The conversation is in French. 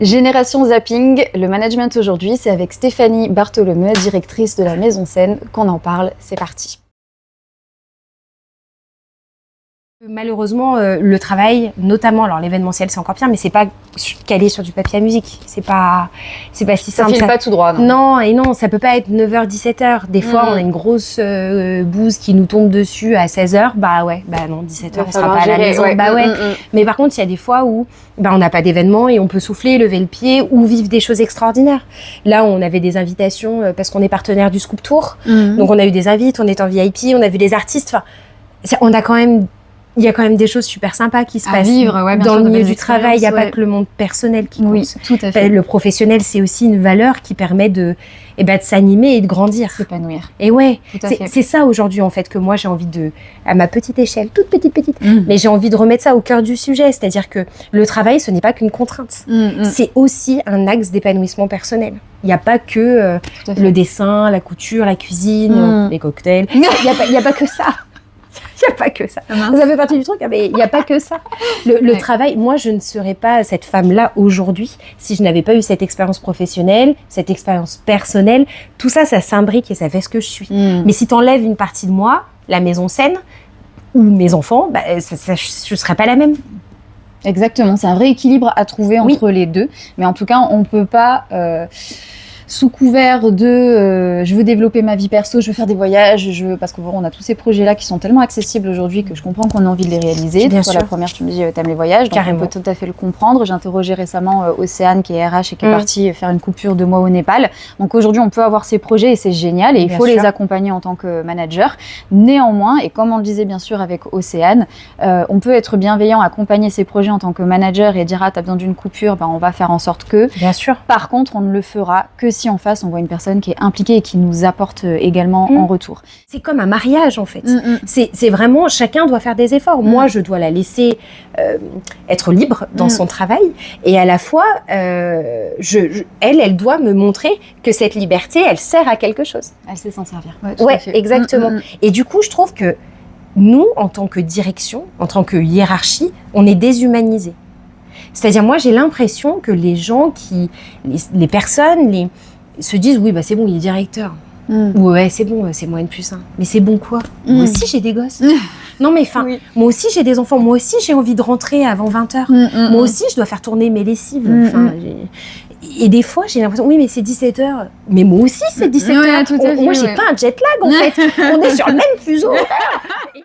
Génération Zapping, le management aujourd'hui, c'est avec Stéphanie Bartholomeu, directrice de la Maison Scène, qu'on en parle. C'est parti. Malheureusement, le travail, notamment, alors l'événementiel c'est encore pire, mais c'est pas calé sur du papier à musique. C'est pas si Ça simple. file pas tout droit, non? Non, ça peut pas être 9h, 17h. Des fois, on a une grosse bouse qui nous tombe dessus à 16h. Bah non, 17h, on sera pas à la maison. Mais par contre, il y a des fois où on n'a pas d'événement et on peut souffler, lever le pied ou vivre des choses extraordinaires. Là, on avait des invitations parce qu'on est partenaire du Scoop Tour. Donc, on a eu des invites, on est en VIP, on a vu des artistes. Enfin, il y a quand même des choses super sympas qui se passent dans le milieu du travail. Il n'y a pas que le monde personnel qui compte. Oui, tout à fait. Le professionnel, c'est aussi une valeur qui permet de s'animer et de grandir. S'épanouir. Et c'est ça aujourd'hui en fait que moi j'ai envie à ma petite échelle, toute petite, mais j'ai envie de remettre ça au cœur du sujet. C'est-à-dire que le travail, ce n'est pas qu'une contrainte. C'est aussi un axe d'épanouissement personnel. Il n'y a pas que le dessin, la couture, la cuisine, les cocktails. Il n'y a pas que ça. Il n'y a pas que ça. Ça fait partie du truc, mais il n'y a pas que ça. Le travail, moi, je ne serais pas cette femme-là aujourd'hui si je n'avais pas eu cette expérience professionnelle, cette expérience personnelle. Tout ça, ça s'imbrique et ça fait ce que je suis. Mais si tu enlèves une partie de moi, la Maison Scène ou mes enfants, je ne serais pas la même. Exactement, c'est un vrai équilibre à trouver entre les deux. Mais en tout cas, on ne peut pas... sous couvert de je veux développer ma vie perso, je veux faire des voyages, parce qu'on a tous ces projets-là qui sont tellement accessibles aujourd'hui que je comprends qu'on a envie de les réaliser. Bien sûr. La première, tu me dis, t'aimes les voyages, donc on peut tout à fait le comprendre. J'ai interrogé récemment Océane, qui est RH et qui est partie faire une coupure de mois au Népal. Donc aujourd'hui, on peut avoir ces projets et c'est génial et il faut les accompagner en tant que manager. Néanmoins, et comme on le disait bien sûr avec Océane, on peut être bienveillant, accompagner ces projets en tant que manager et dire t'as besoin d'une coupure, on va faire en sorte que. Bien sûr. Par contre, on ne le fera que si en face on voit une personne qui est impliquée et qui nous apporte également en retour. C'est comme un mariage en fait. C'est vraiment, chacun doit faire des efforts. Moi, je dois la laisser être libre dans son travail et à la fois, elle doit me montrer que cette liberté, elle sert à quelque chose. Elle sait s'en servir. Ouais, exactement. Et du coup, je trouve que nous, en tant que direction, en tant que hiérarchie, on est déshumanisés. C'est-à-dire, moi, j'ai l'impression que les gens les personnes, se disent, oui, c'est bon, il est directeur. Ou ouais, c'est bon, c'est moi N+1. Mais c'est bon quoi? Moi aussi, j'ai des gosses. Non, mais moi aussi, j'ai des enfants. Moi aussi, j'ai envie de rentrer avant 20h. Moi aussi, je dois faire tourner mes lessives. Et des fois, j'ai l'impression, oui, mais c'est 17h. Mais moi aussi, c'est 17h. Moi, j'ai pas un jet lag, en fait. On est sur le même fuseau horaire.